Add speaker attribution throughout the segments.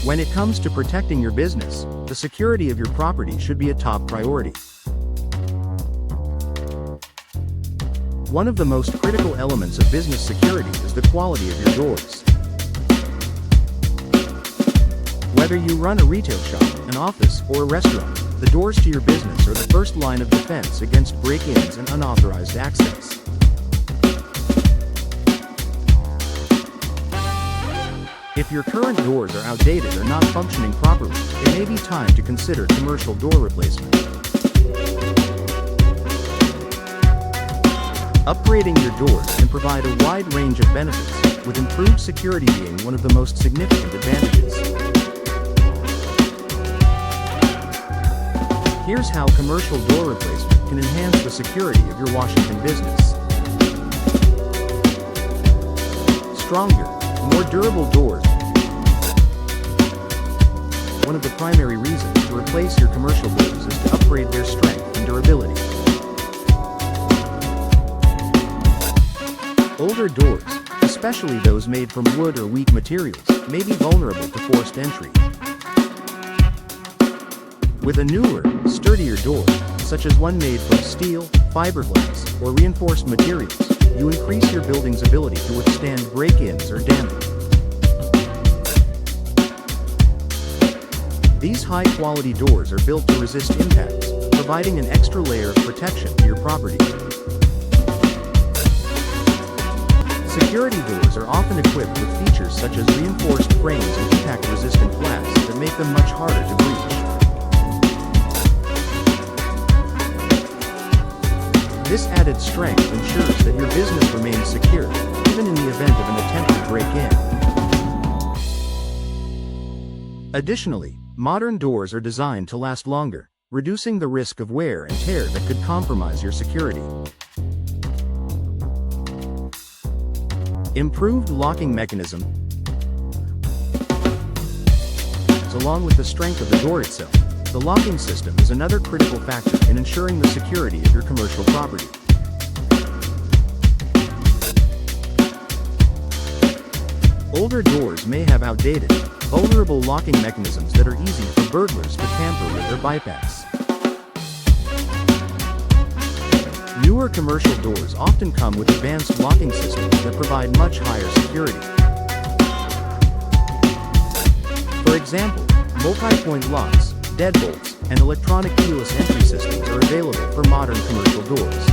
Speaker 1: When it comes to protecting your business, the security of your property should be a top priority. One of the most critical elements of business security is the quality of your doors. Whether you run a retail shop, an office, or a restaurant, the doors to your business are the first line of defense against break-ins and unauthorized access. If your current doors are outdated or not functioning properly, it may be time to consider commercial door replacement. Upgrading your doors can provide a wide range of benefits, with improved security being one of the most significant advantages. Here's how commercial door replacement can enhance the security of your Washington business. Stronger, more durable doors. One of the primary reasons to replace your commercial doors is to upgrade their strength and durability. Older doors, especially those made from wood or weak materials, may be vulnerable to forced entry. With a newer, sturdier door, such as one made from steel, fiberglass, or reinforced materials, you increase your building's ability to withstand break-ins or damage. These high-quality doors are built to resist impacts, providing an extra layer of protection to your property. Security doors are often equipped with features such as reinforced frames and impact-resistant glass that make them much harder to breach. This added strength ensures that your business remains secure, even in the event of an attempted break-in. Additionally, modern doors are designed to last longer, reducing the risk of wear and tear that could compromise your security. Improved locking mechanism. Along with the strength of the door itself, the locking system is another critical factor in ensuring the security of your commercial property. Older doors may have outdated, vulnerable locking mechanisms that are easy for burglars to tamper with or bypass. Newer commercial doors often come with advanced locking systems that provide much higher security. For example, multi-point locks, deadbolts, and electronic keyless entry systems are available for modern commercial doors.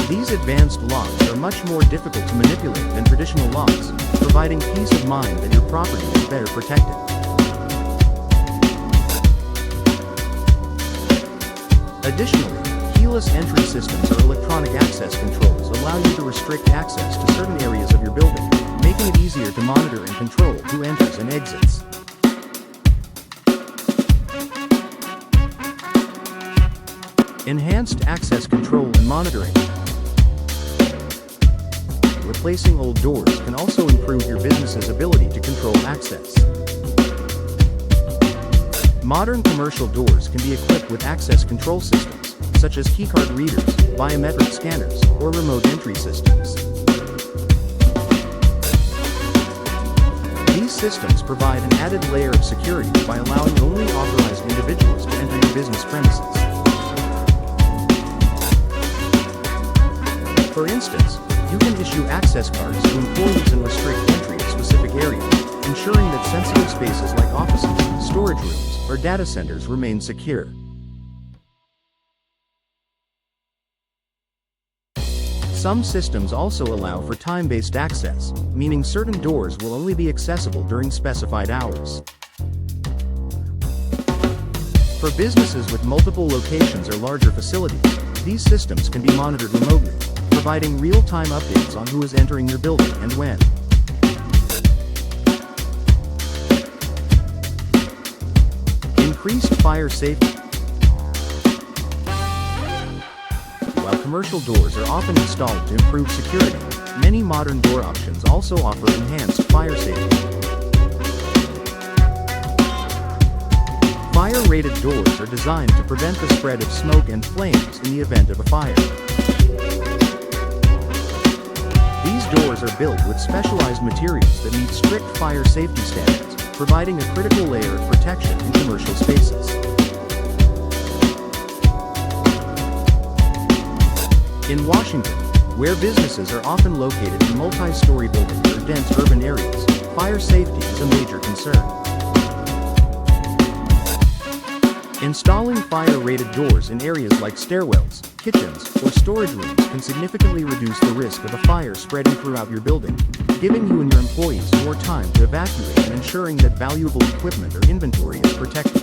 Speaker 1: These advanced locks are much more difficult to manipulate than traditional locks, providing peace of mind that your property is better protected. Additionally, keyless entry systems or electronic access controls allow you to restrict access to certain areas of your building, making it easier to monitor and control who enters and exits. Enhanced access control and monitoring. Replacing old doors can also improve your business's ability to control access. Modern commercial doors can be equipped with access control systems, such as keycard readers, biometric scanners, or remote entry systems. These systems provide an added layer of security by allowing only authorized individuals to enter your business premises. For instance, you can issue access cards to employees and restrict entry to specific areas, ensuring that sensitive spaces like offices, storage rooms, or data centers remain secure. Some systems also allow for time-based access, meaning certain doors will only be accessible during specified hours. For businesses with multiple locations or larger facilities, these systems can be monitored remotely, providing real-time updates on who is entering your building and when. Increased fire safety. While commercial doors are often installed to improve security, many modern door options also offer enhanced fire safety. Fire-rated doors are designed to prevent the spread of smoke and flames in the event of a fire. These doors are built with specialized materials that meet strict fire safety standards, providing a critical layer of protection in commercial spaces. In Washington, where businesses are often located in multi-story buildings or dense urban areas, fire safety is a major concern. Installing fire-rated doors in areas like stairwells, kitchens, or storage rooms can significantly reduce the risk of a fire spreading throughout your building, giving you and your employees more time to evacuate and ensuring that valuable equipment or inventory is protected.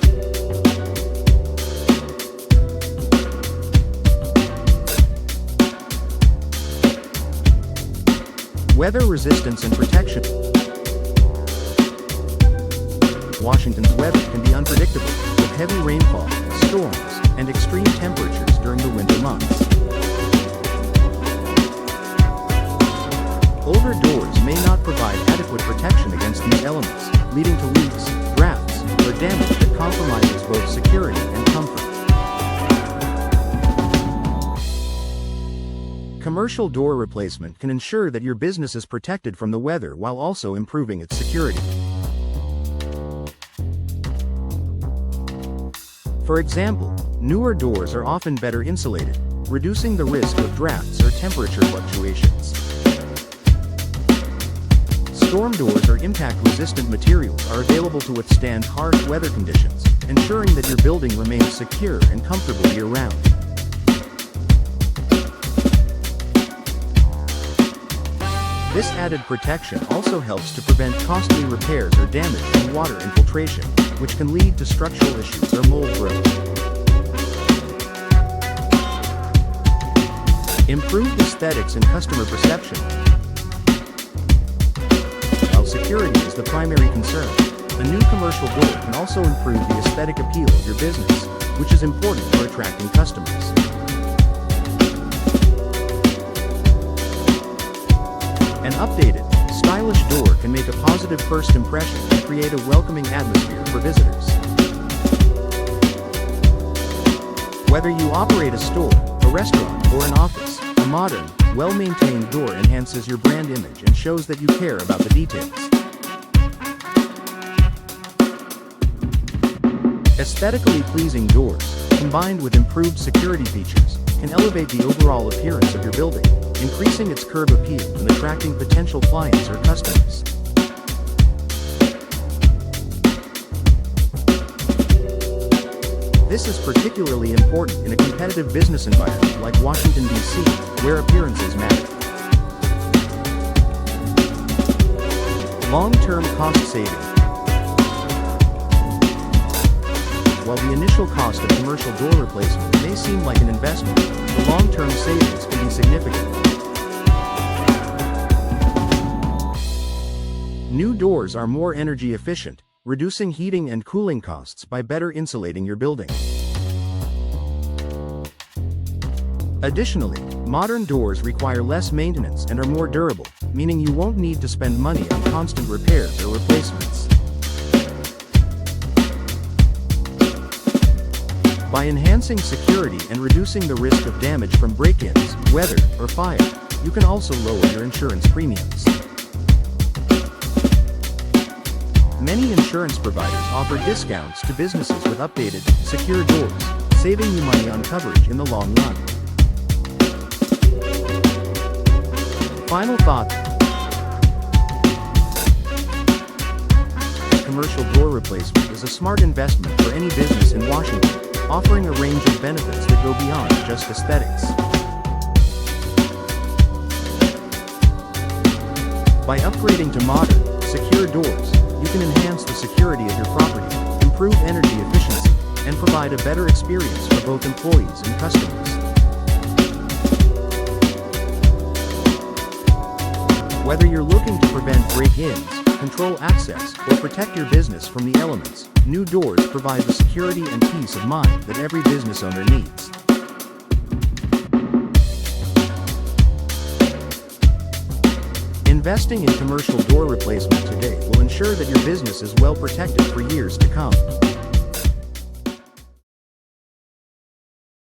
Speaker 1: Weather resistance and protection. Washington's weather can be unpredictable, with heavy rainfall, storms, and extreme temperatures during the winter months. Older doors may not provide adequate protection against these elements, leading to leaks, drafts, or damage that compromises both security and comfort. Commercial door replacement can ensure that your business is protected from the weather while also improving its security. For example, newer doors are often better insulated, reducing the risk of drafts or temperature fluctuations. Storm doors or impact-resistant materials are available to withstand harsh weather conditions, ensuring that your building remains secure and comfortable year-round. This added protection also helps to prevent costly repairs or damage from water infiltration, which can lead to structural issues or mold growth. Improved aesthetics and customer perception. While security is the primary concern, a new commercial door can also improve the aesthetic appeal of your business, which is important for attracting customers. An updated, stylish door can make a positive first impression and create a welcoming atmosphere for visitors. Whether you operate a store, a restaurant, or an office, a modern, well-maintained door enhances your brand image and shows that you care about the details. Aesthetically pleasing doors, combined with improved security features, can elevate the overall appearance of your building, increasing its curb appeal and attracting potential clients or customers. This is particularly important in a competitive business environment like Washington, D.C., where appearances matter. Long-term cost saving. While the initial cost of commercial door replacement may seem like an investment, the long-term savings can be significant. New doors are more energy efficient, reducing heating and cooling costs by better insulating your building. Additionally, modern doors require less maintenance and are more durable, meaning you won't need to spend money on constant repairs or replacements. By enhancing security and reducing the risk of damage from break-ins, weather, or fire, you can also lower your insurance premiums. Many insurance providers offer discounts to businesses with updated, secure doors, saving you money on coverage in the long run. Final thought. Commercial door replacement is a smart investment for any business in Washington, offering a range of benefits that go beyond just aesthetics. By upgrading to modern, secure doors, you can enhance the security of your property, improve energy efficiency, and provide a better experience for both employees and customers. Whether you're looking to prevent break-ins, control access, or protect your business from the elements, new doors provide the security and peace of mind that every business owner needs. Investing in commercial door replacement today will ensure that your business is well protected for years to come.